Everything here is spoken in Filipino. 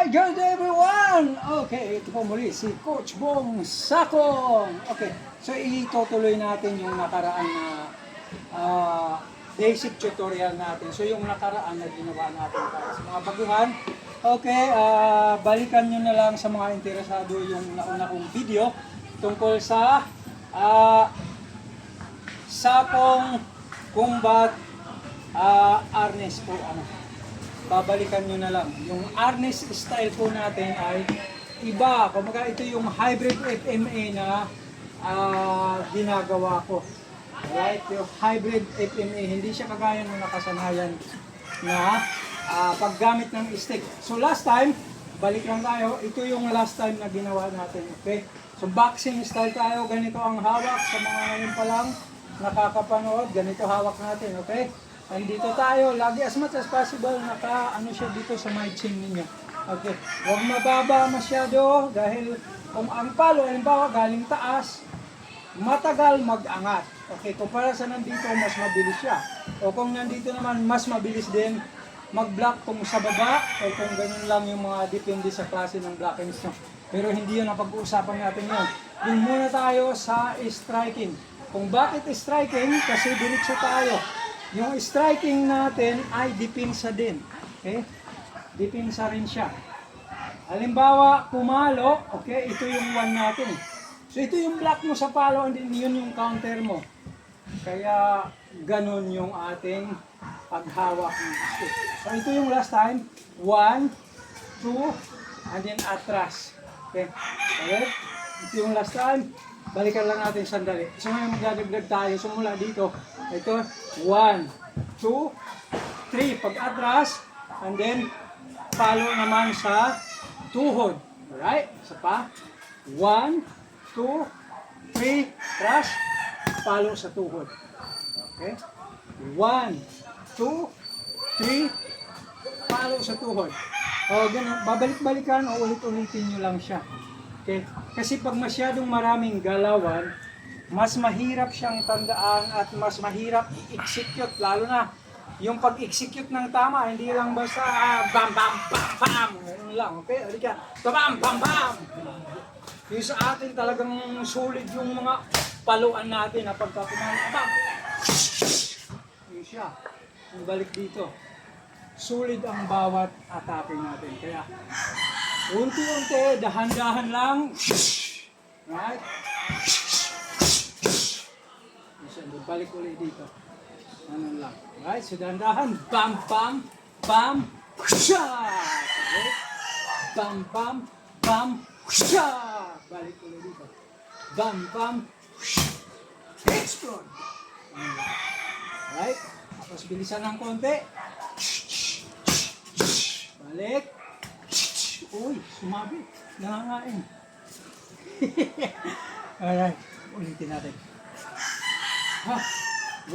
Alright, good day everyone! Okay, ito po muli si Coach Bong Sakong. Okay, so itutuloy natin yung nakaraan na basic tutorial natin. So yung nakaraan na ginawa natin para sa mga baguhan. Okay, balikan nyo na lang sa mga interesado yung nauna kong video tungkol sa Sakong Combat Harness po. Babalikan nyo na lang. Yung harness style po natin ay iba. Kumbaga ito yung hybrid FMA na ginagawa ko. Right? Yung hybrid FMA, hindi siya kagaya ng nakasanayan na paggamit ng stick. So last time, balik lang tayo. Ito yung last time na ginawa natin. Okay? So boxing style tayo. Ganito ang hawak sa mga ngayon pa lang nakakapanood. Ganito hawak natin. Okay? Nandito tayo, lagi as much as possible, ano siya dito sa my chin ninyo. Okay, huwag mababa masyado dahil kung ang palo, halimbawa galing taas, matagal mag-angat. Okay, kumpara sa nandito, mas mabilis siya. O kung nandito naman, mas mabilis din mag-block kung sa baba, o kung ganun lang yung mga depende sa klase ng blockings nyo. Pero hindi yun ang pag-uusapan natin yun. Dun muna tayo sa striking. Kung bakit striking? Kasi diretso tayo. Yung striking natin ay dipinsa din. Okay? Dipinsa rin siya. Halimbawa, pumalo, okay, ito yung one natin. So ito yung block mo sa palo, and yun yung counter mo. Kaya ganun yung ating paghawak ng stick. So ito yung last time. 1, 2, and then atras. Okay? Okay? Ito yung last time. Balikan lang natin sandali. So ngayon magdadagdag tayo. So mula dito, ito, 1, 2, 3 pag atras, and then follow naman sa tuhod. Alright? Isa pa. 1, 2, 3, atras, follow sa tuhod. Okay? 1, 2, 3, follow sa tuhod. O, ganun. Babalik-balikan o ulit-ulitin nyo lang siya. Okay? Kasi pag masyadong maraming galawan, mas mahirap siyang tandaan at mas mahirap i-execute. Lalo na yung pag-execute ng tama, hindi lang basta bam bam bam bam. Ganun lang, okay? Halika. Bam bam bam. Yung sa atin talagang solid yung mga paluan natin na pagkakumain. Bam! Yun siya. Yung balik dito. Solid ang bawat atake natin. Kaya unti-unti, dahan-dahan lang. Right? Balik ulit dito. Ano lang. Right? So dahan-dahan. Bam, bam, bam, shot! Okay? Bam, bam, bam, shot! Balik ulit dito. Bam, bam, explode! Ano lang. Right? Tapos bilisan ng konti. Balik. Uy, sumabi. Nangangain. Alright. Ulitin natin. 1, 2,